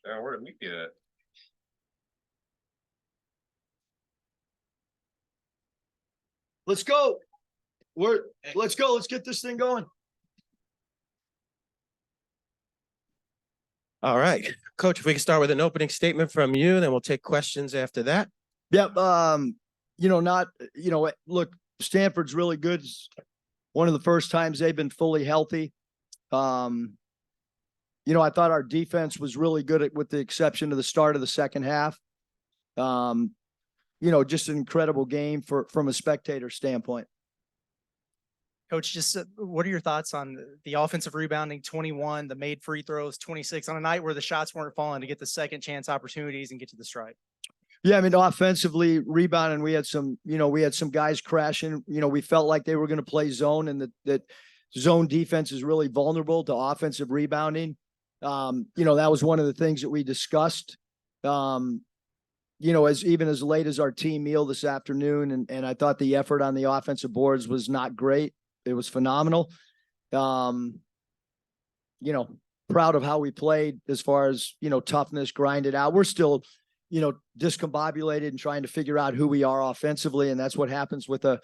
Yeah, where did we get at? Let's go. Let's go. Let's get this thing going. All right, Coach, if we can start with an opening statement from you, then we'll take questions after that. Yep. Look, Stanford's really good. It's one of the first times they've been fully healthy. I thought our defense was really good with the exception of the start of the second half. Just an incredible game from a spectator standpoint. Coach, just what are your thoughts on the offensive rebounding, 21, the made free throws, 26, on a night where the shots weren't falling to get the second chance opportunities and get to the stripe? Yeah, I mean, offensively rebounding, we had some guys crashing. We felt like they were going to play zone, and that zone defense is really vulnerable to offensive rebounding. That was one of the things that we discussed. As late as our team meal this afternoon, and I thought the effort on the offensive boards was not great. It was phenomenal. Proud of how we played as far as, toughness, grind it out. We're still, discombobulated and trying to figure out who we are offensively. And that's what happens with a,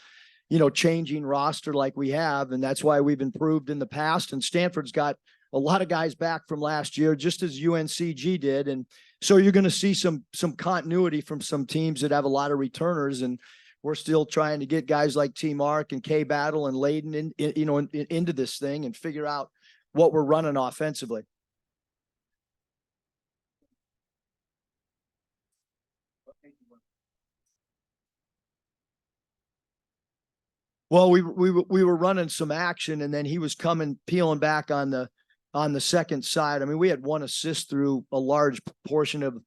changing roster like we have. And that's why we've improved in the past. And Stanford's got a lot of guys back from last year, just as UNCG did. And so you're going to see some continuity from some teams that have a lot of returners. And we're still trying to get guys like T. Mark and K. Battle and Layden into this thing and figure out what we're running offensively. Well, we were running some action, and then he was peeling back on the second side. I mean, we had one assist through a large portion of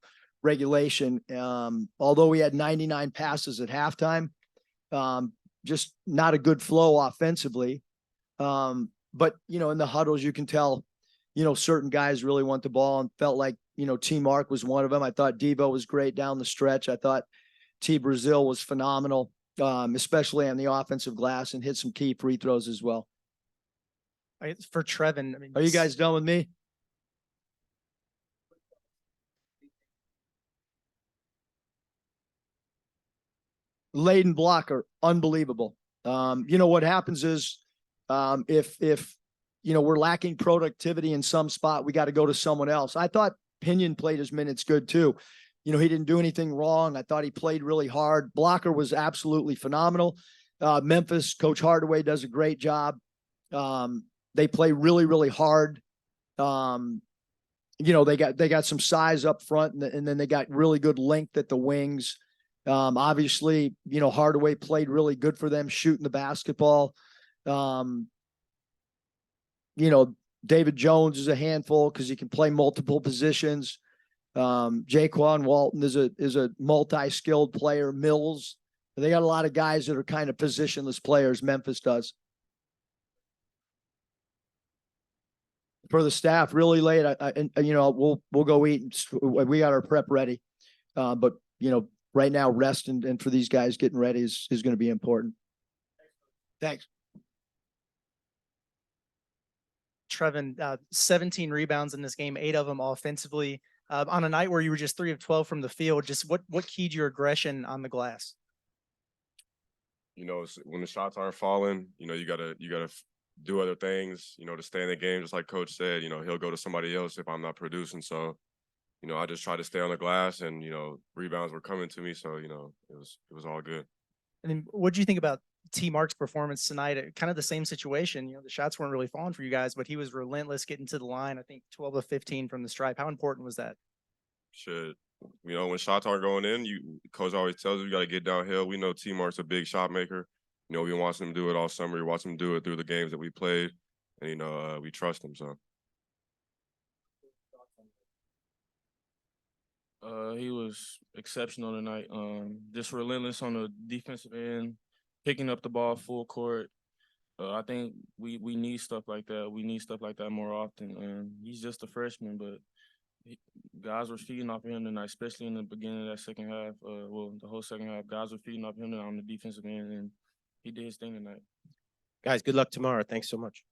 regulation. Although we had 99 passes at halftime, just not a good flow offensively. But in the huddles, you can tell, certain guys really want the ball and felt like, T. Mark was one of them. I thought Devo was great down the stretch. I thought T. Brazile was phenomenal, especially on the offensive glass, and hit some key free throws as well. For Trevon, I mean, are you guys done with me? Layden blocker, unbelievable. What happens is, if we're lacking productivity in some spot, we got to go to someone else. I thought Pinion played his minutes good too. He didn't do anything wrong. I thought he played really hard. Blocker was absolutely phenomenal. Memphis, Coach Hardaway does a great job. They play really, really hard. They got some size up front, and then they got really good length at the wings. Obviously, Hardaway played really good for them shooting the basketball. David Jones is a handful because he can play multiple positions. Jaquan Walton is a multi-skilled player. Mills, they got a lot of guys that are kind of positionless players. Memphis does. For the staff, really late. We'll go eat. We got our prep ready, but right now, rest and for these guys getting ready is going to be important. Thanks. Trevon, 17 rebounds in this game, 8 of them offensively. On a night where you were just 3 of 12 from the field, just what keyed your aggression on the glass? When the shots aren't falling, you gotta do other things, to stay in the game. Just like Coach said, he'll go to somebody else if I'm not producing. So, I just try to stay on the glass, and rebounds were coming to me. So, it was all good. And then what do you think about T. Mark's performance tonight? Kind of the same situation. The shots weren't really falling for you guys, but he was relentless getting to the line. I think 12 of 15 from the stripe. How important was that? Shit. When shots aren't going in, Coach always tells you got to get downhill. We know T. Mark's a big shot maker. We watched him do it all summer. We watched him do it through the games that we played, and we trust him. So. He was exceptional tonight. Just relentless on the defensive end, picking up the ball full court. I think we need stuff like that. We need stuff like that more often. He's just a freshman, but guys were feeding off of him tonight, especially in the beginning of that second half. The whole second half, guys were feeding off him on the defensive end, and he did his thing tonight. Guys, good luck tomorrow. Thanks so much.